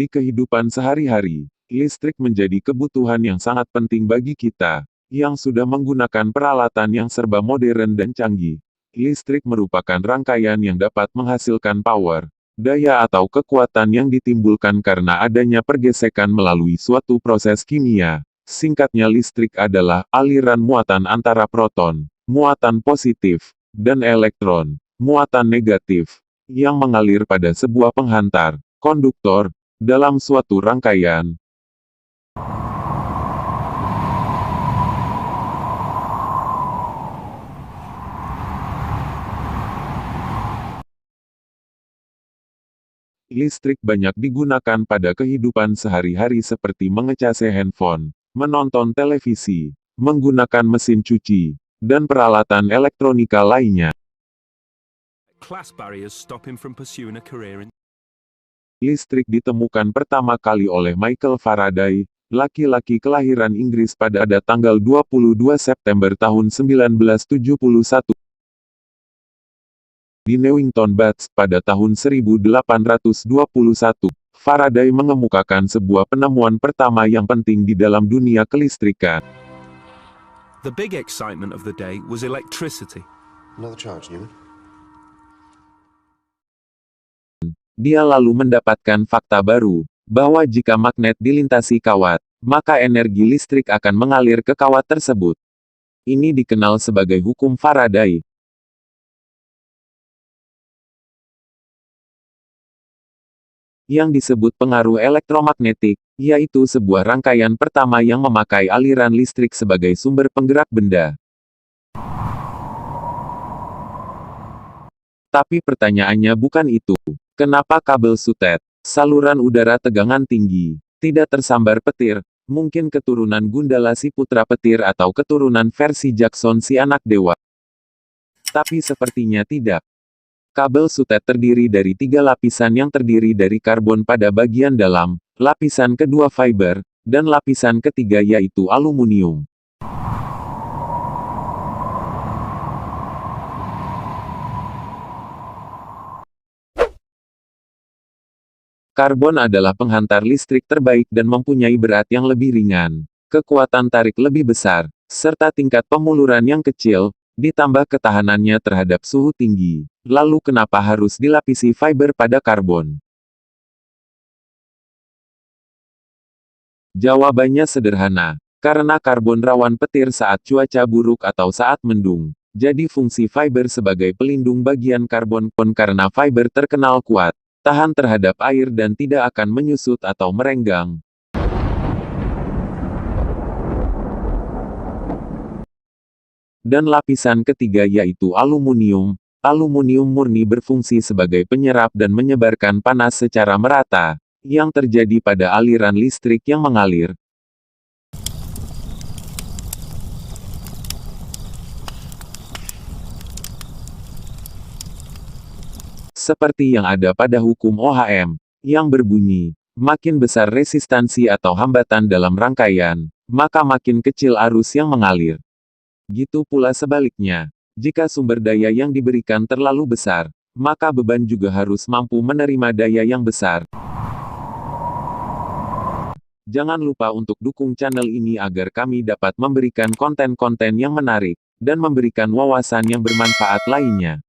Di kehidupan sehari-hari, listrik menjadi kebutuhan yang sangat penting bagi kita, yang sudah menggunakan peralatan yang serba modern dan canggih. Listrik merupakan rangkaian yang dapat menghasilkan power, daya atau kekuatan yang ditimbulkan karena adanya pergesekan melalui suatu proses kimia. Singkatnya, listrik adalah aliran muatan antara proton, muatan positif, dan elektron, muatan negatif, yang mengalir pada sebuah penghantar, konduktor, dalam suatu rangkaian. Listrik banyak digunakan pada kehidupan sehari-hari seperti mengecas handphone, menonton televisi, menggunakan mesin cuci, dan peralatan elektronika lainnya. Class barriers stop him from pursuing a career in Listrik ditemukan pertama kali oleh Michael Faraday, laki-laki kelahiran Inggris pada tanggal 22 September tahun 1971. Di Newington Butts pada tahun 1821, Faraday mengemukakan sebuah penemuan pertama yang penting di dalam dunia kelistrikan. The big excitement of the day was electricity. Another charge, Newman. Dia lalu mendapatkan fakta baru, bahwa jika magnet dilintasi kawat, maka energi listrik akan mengalir ke kawat tersebut. Ini dikenal sebagai hukum Faraday. Yang disebut pengaruh elektromagnetik, yaitu sebuah rangkaian pertama yang memakai aliran listrik sebagai sumber penggerak benda. Tapi pertanyaannya bukan itu. Kenapa kabel sutet, saluran udara tegangan tinggi, tidak tersambar petir, mungkin keturunan Gundala si putra petir atau keturunan versi Jackson si anak dewa? Tapi sepertinya tidak. Kabel sutet terdiri dari 3 lapisan yang terdiri dari karbon pada bagian dalam, lapisan kedua fiber, dan lapisan ketiga yaitu aluminium. Karbon adalah penghantar listrik terbaik dan mempunyai berat yang lebih ringan, kekuatan tarik lebih besar, serta tingkat pemuluran yang kecil, ditambah ketahanannya terhadap suhu tinggi. Lalu kenapa harus dilapisi fiber pada karbon? Jawabannya sederhana, karena karbon rawan petir saat cuaca buruk atau saat mendung. Jadi fungsi fiber sebagai pelindung bagian karbon karena fiber terkenal kuat, tahan terhadap air dan tidak akan menyusut atau merenggang. Dan lapisan ketiga yaitu aluminium. Aluminium murni berfungsi sebagai penyerap dan menyebarkan panas secara merata, yang terjadi pada aliran listrik yang mengalir. Seperti yang ada pada hukum Ohm, yang berbunyi, makin besar resistansi atau hambatan dalam rangkaian, maka makin kecil arus yang mengalir. Gitu pula sebaliknya, jika sumber daya yang diberikan terlalu besar, maka beban juga harus mampu menerima daya yang besar. Jangan lupa untuk dukung channel ini agar kami dapat memberikan konten-konten yang menarik, dan memberikan wawasan yang bermanfaat lainnya.